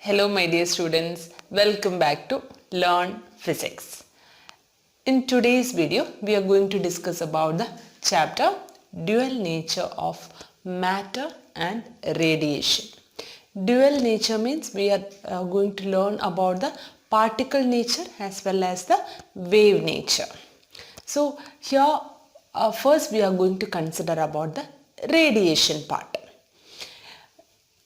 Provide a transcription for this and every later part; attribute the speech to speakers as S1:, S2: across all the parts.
S1: Hello my dear students, welcome back to Learn Physics. In today's video, we are going to discuss about the chapter Dual Nature of Matter and Radiation. Dual nature means we are going to learn about the particle nature as well as the wave nature. So here first we are going to consider about the radiation part.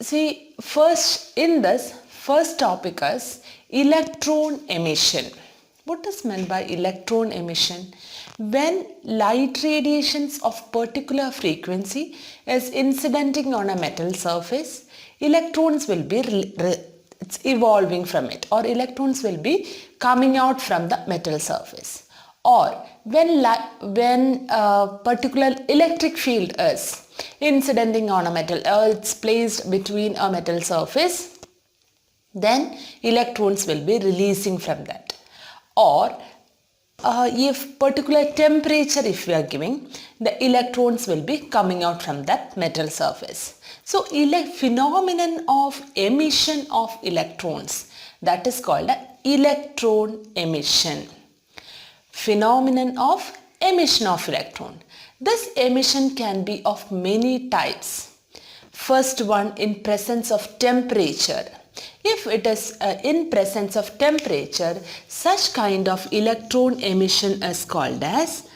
S1: See, first topic is electron emission. What is meant by electron emission? When light radiations of particular frequency is incidenting on a metal surface, electrons will be it's evolving from it, or electrons will be coming out from the metal surface. Or when a particular electric field is incidenting on a metal, it's placed between a metal surface, then electrons will be releasing from that. Or if particular temperature if we are giving, the electrons will be coming out from that metal surface. So phenomenon of emission of electrons, that is called a electron emission. Phenomenon of emission of electron. This emission can be of many types. First one, in presence of temperature. If it is in presence of temperature, such kind of electron emission is called as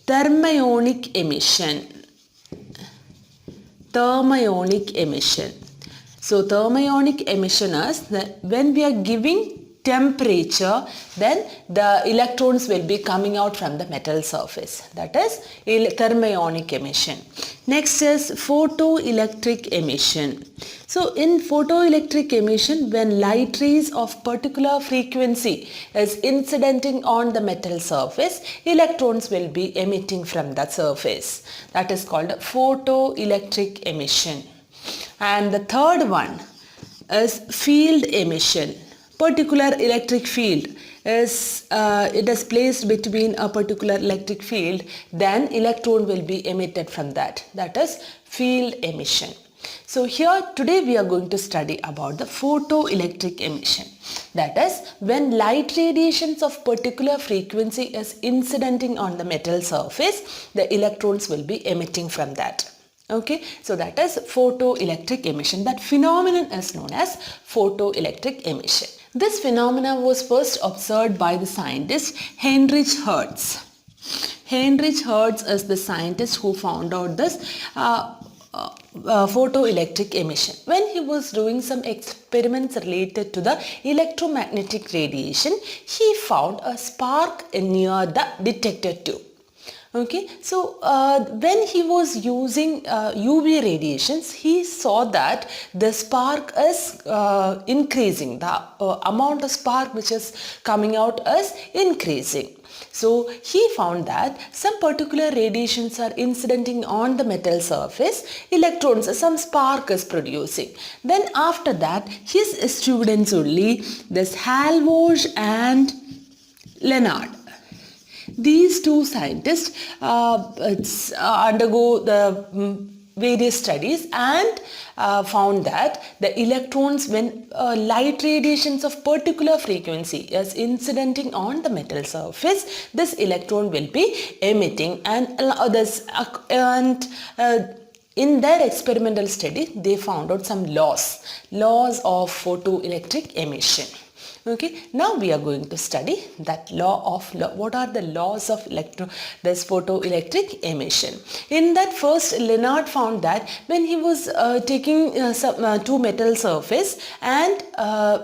S1: thermionic emission. Thermionic emission. So thermionic emission is that when we are giving temperature, then the electrons will be coming out from the metal surface. That is thermionic emission. Next is photoelectric emission. So in photoelectric emission, when light rays of particular frequency is incidenting on the metal surface, electrons will be emitting from that surface. That is called photoelectric emission. And the third one is field emission. Particular electric field is it is placed between a particular electric field, then electron will be emitted from that. That is field emission. So here today we are going to study about the photoelectric emission. That is when light radiations of particular frequency is incidenting on the metal surface, the electrons will be emitting from that. Okay, so that is photoelectric emission. That phenomenon is known as photoelectric emission. This phenomenon was first observed by the scientist Heinrich Hertz. Heinrich Hertz is the scientist who found out this photoelectric emission. When he was doing some experiments related to the electromagnetic radiation, he found a spark near the detector tube. Okay, so when he was using UV radiations, he saw that the spark is increasing. The amount of spark which is coming out is increasing. So he found that some particular radiations are incidenting on the metal surface, electrons, some spark is producing. Then after that, his students only, this Halvoge and Lenard, these two scientists undergo the various studies and found that the electrons, when light radiations of particular frequency is incidenting on the metal surface, this electron will be emitting, and in their experimental study they found out some laws of photoelectric emission. Okay, now we are going to study that what are the laws of this photoelectric emission. In that, first Lenard found that when he was taking two metal surface and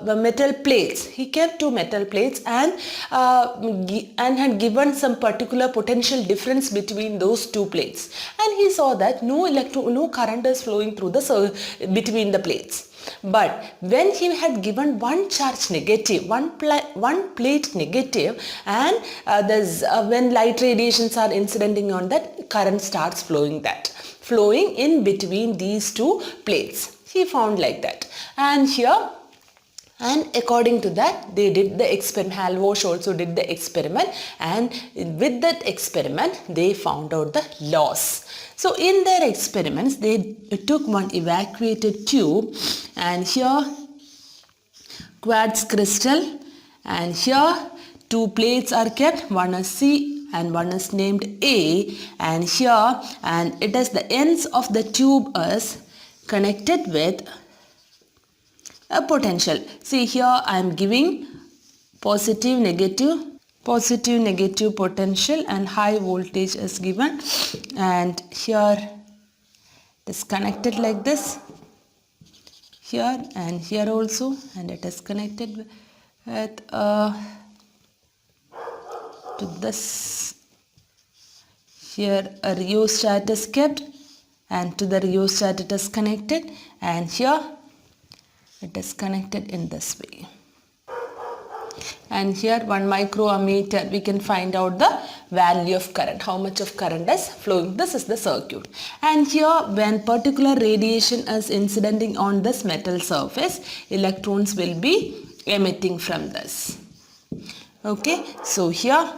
S1: metal plates, he kept two metal plates and had given some particular potential difference between those two plates, and he saw that no current is flowing through between the plates. But when he had given one charge negative, one plate negative, and when light radiations are incidenting on that, current starts flowing in between these two plates. He found like that. And here, and according to that, they did the experiment. Halvoge also did the experiment, and with that experiment they found out the laws. So in their experiments, they took one evacuated tube, and here quartz crystal, and here two plates are kept, one is C and one is named A, and here, and it is the ends of the tube is connected with a potential. See here I am giving positive negative potential, and high voltage is given, and here it is connected like this, here and here also, and it is connected with to this. Here a rheostat is kept, and to the rheostat it is connected, and here it is connected in this way. And here 1 microammeter, we can find out the value of current, how much of current is flowing. This is the circuit. And here when particular radiation is incidenting on this metal surface, electrons will be emitting from this. Okay, so here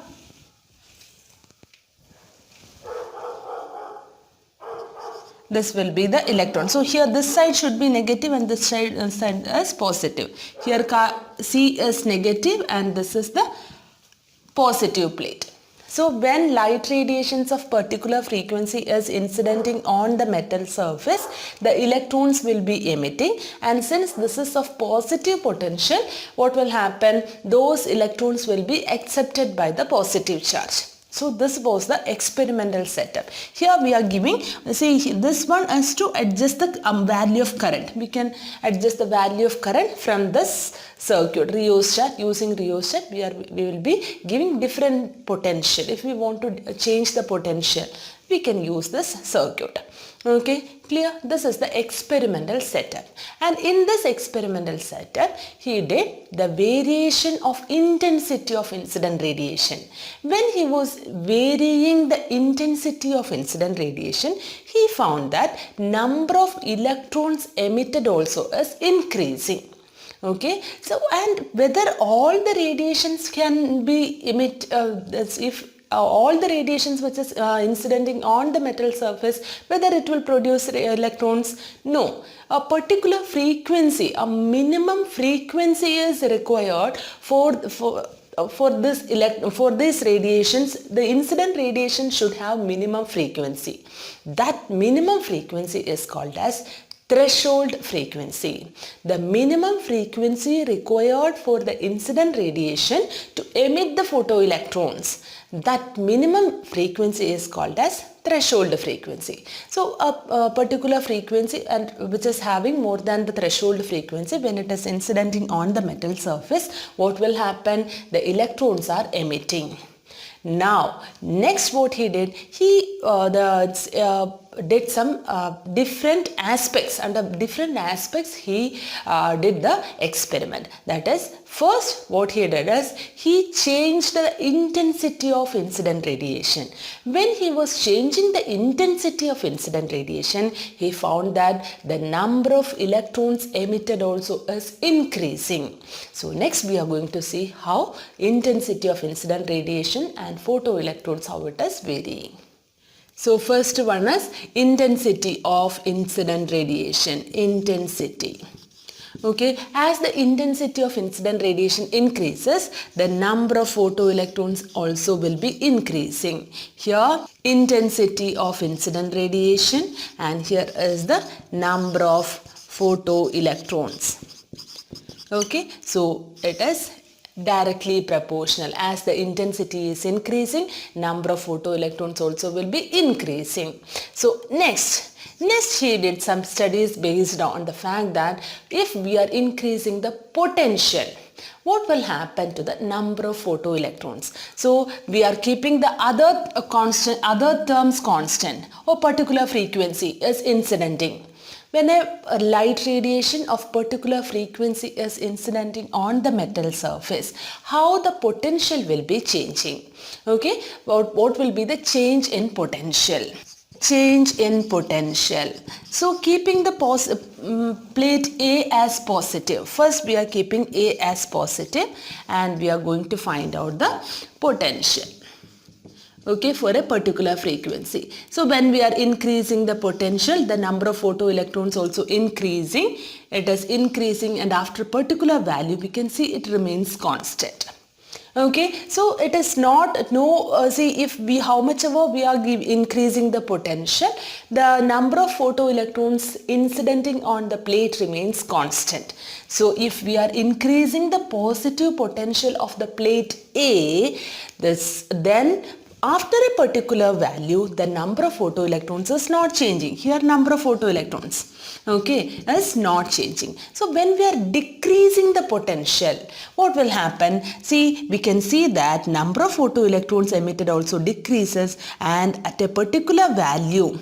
S1: this will be the electron. So here this side should be negative and this side is positive. Here C is negative and this is the positive plate. So when light radiations of particular frequency is incidenting on the metal surface, the electrons will be emitting, and since this is of positive potential, what will happen? Those electrons will be accepted by the positive charge. So this was the experimental setup. Here we are giving, see this one is to adjust the value of current. We can adjust the value of current from this circuit, rheostat. Using rheostat we will be giving different potential. If we want to change the potential, we can use this circuit. Okay, clear? This is the experimental setup, and in this experimental setup he did the variation of intensity of incident radiation. When he was varying the intensity of incident radiation, he found that number of electrons emitted also is increasing. Okay, so and whether all the radiations can be if all the radiations which is incidenting on the metal surface, whether it will produce electrons? No. A particular frequency, a minimum frequency is required for these radiations. The incident radiation should have minimum frequency. That minimum frequency is called as threshold frequency. The minimum frequency required for the incident radiation to emit the photoelectrons, that minimum frequency is called as threshold frequency. So a particular frequency and which is having more than the threshold frequency, when it is incidenting on the metal surface, what will happen? The electrons are emitting. Now next what he did, he did some different aspects. Under different aspects he did the experiment. That is, first what he did is he changed the intensity of incident radiation. When he was changing the intensity of incident radiation, he found that the number of electrons emitted also is increasing. So next we are going to see how intensity of incident radiation and photoelectrons, how it is varying. So first one is intensity of incident radiation. Intensity. Okay, as the intensity of incident radiation increases, the number of photoelectrons also will be increasing. Here intensity of incident radiation, and here is the number of photoelectrons. Okay, so it is directly proportional. As the intensity is increasing, number of photoelectrons also will be increasing. So next he did some studies based on the fact that if we are increasing the potential, what will happen to the number of photoelectrons? So we are keeping the other terms constant, or particular frequency is incidenting. When a light radiation of particular frequency is incidenting on the metal surface, how the potential will be changing? Okay, what will be the change in potential? Change in potential. So keeping the plate A as positive. First we are keeping A as positive and we are going to find out the potential. okay, for a particular frequency. So when we are increasing the potential, the number of photoelectrons also increasing. It is increasing, and after a particular value we can see it remains constant. Okay, so it is not see, if we how much ever we are increasing the potential, the number of photoelectrons incidenting on the plate remains constant. So if we are increasing the positive potential of the plate A, then after a particular value, the number of photoelectrons is not changing. Here number of photoelectrons, okay, is not changing. So when we are decreasing the potential, what will happen? See, we can see that number of photoelectrons emitted also decreases, and at a particular value,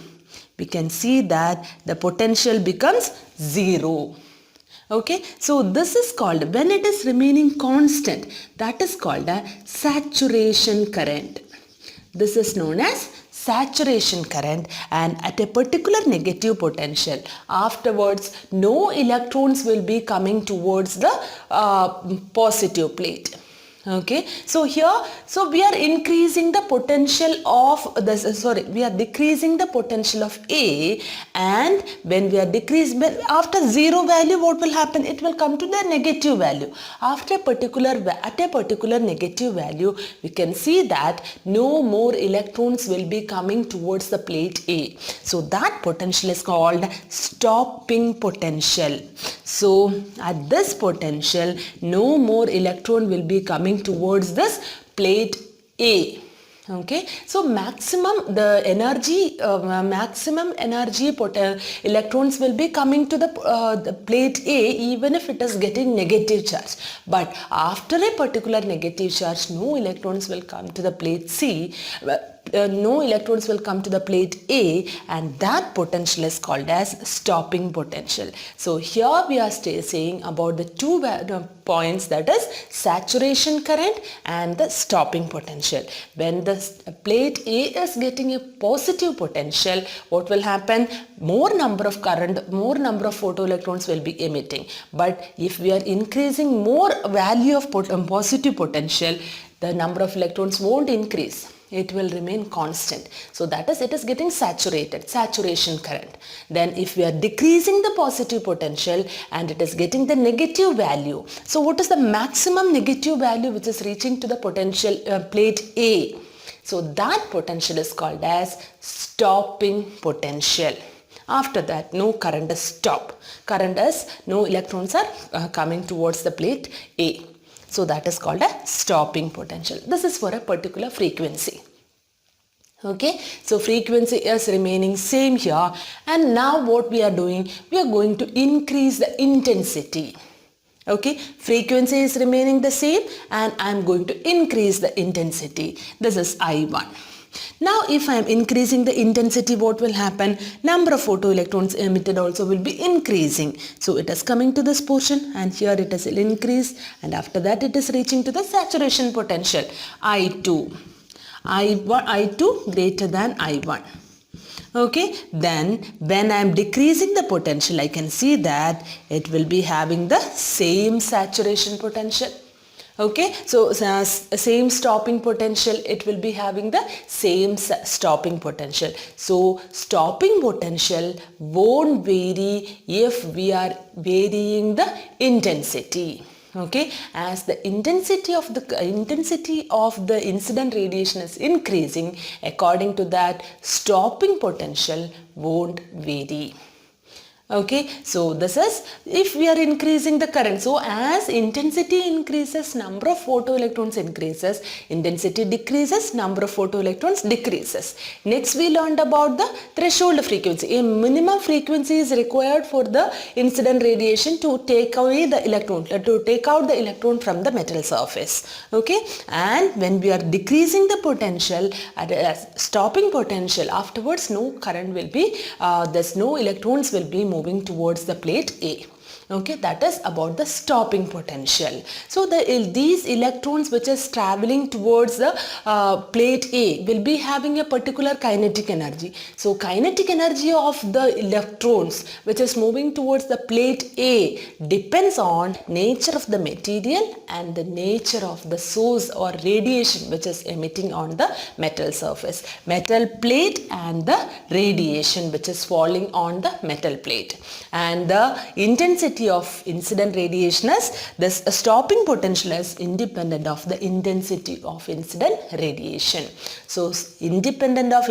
S1: we can see that the potential becomes 0. Okay, so this is called, when it is remaining constant, that is called a saturation current. This is known as saturation current, and at a particular negative potential, afterwards no electrons will be coming towards the positive plate. Okay, so here, so we are increasing the potential of this, we are decreasing the potential of A, and when we are after 0 value, what will happen? It will come to the negative value. After at a particular negative value, we can see that no more electrons will be coming towards the plate A. So that potential is called stopping potential. So at this potential, no more electron will be coming towards this plate A. Okay, so maximum energy electrons will be coming to the plate A, even if it is getting negative charge. But after a particular negative charge, no electrons will come to the plate C. No electrons will come to the plate A, and that potential is called as stopping potential. So here we are saying about the two points, that is saturation current and the stopping potential. When the plate A is getting a positive potential, what will happen? More number of photoelectrons will be emitting. But if we are increasing more value of positive potential, the number of electrons won't increase. It will remain constant. So that is, it is getting saturated, saturation current. Then if we are decreasing the positive potential and it is getting the negative value. So what is the maximum negative value which is reaching to the potential plate A? So that potential is called as stopping potential. After that, no current is stop. Current is, no electrons are coming towards the plate A. So that is called a stopping potential. This is for a particular frequency. Okay, so frequency is remaining same here, and now what we are doing, we are going to increase the intensity. Okay, frequency is remaining the same, and I am going to increase the intensity. This is I1. Now if I am increasing the intensity, what will happen? Number of photoelectrons emitted also will be increasing. So it is coming to this portion, and here it is increased, and after that it is reaching to the saturation potential, I2. I2 greater than I1. Okay, then when I am decreasing the potential, I can see that it will be having the same saturation potential. Okay, so same stopping potential, it will be having the same stopping potential. So stopping potential won't vary if we are varying the intensity. Okay, as the intensity of the incident radiation is increasing, according to that, stopping potential won't vary. Okay, so this is if we are increasing the current. So as intensity increases, number of photoelectrons increases, intensity decreases, number of photoelectrons decreases. Next we learned about the threshold frequency. A minimum frequency is required for the incident radiation to take away the electron, to take out the electron from the metal surface. Okay, and when we are decreasing the potential at a stopping potential, afterwards no current will be, no electrons will be moving towards the plate A. Okay, that is about the stopping potential. So these electrons which is traveling towards the plate A will be having a particular kinetic energy. So kinetic energy of the electrons which is moving towards the plate A depends on nature of the material and the nature of the source or radiation which is emitting on the metal surface. Metal plate and the radiation which is falling on the metal plate. And the intensity of incident radiation is this stopping potential is independent of the intensity of incident radiation. So independent of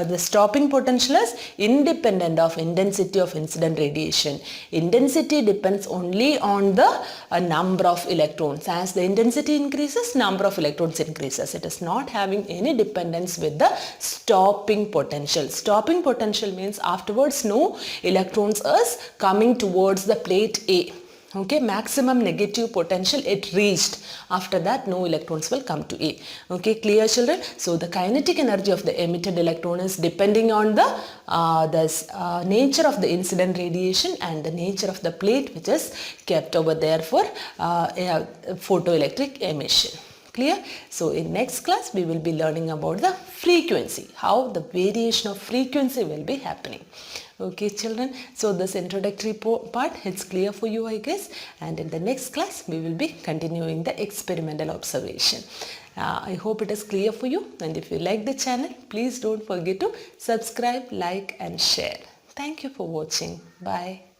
S1: the stopping potential is independent of intensity of incident radiation. Intensity depends only on the number of electrons. As the intensity increases, number of electrons increases. It is not having any dependence with the stopping potential. Stopping potential means afterwards no electrons is coming towards the plate A. Okay, maximum negative potential it reached. After that no electrons will come to A. Okay, clear children? So the kinetic energy of the emitted electron is depending on the nature of the incident radiation and the nature of the plate which is kept over there for photoelectric emission. Clear? So in next class we will be learning about the frequency, how the variation of frequency will be happening. Okay children, so this introductory part it's clear for you I guess, and in the next class we will be continuing the experimental observation. I hope it is clear for you, and if you like the channel please don't forget to subscribe, like and share. Thank you for watching. Bye.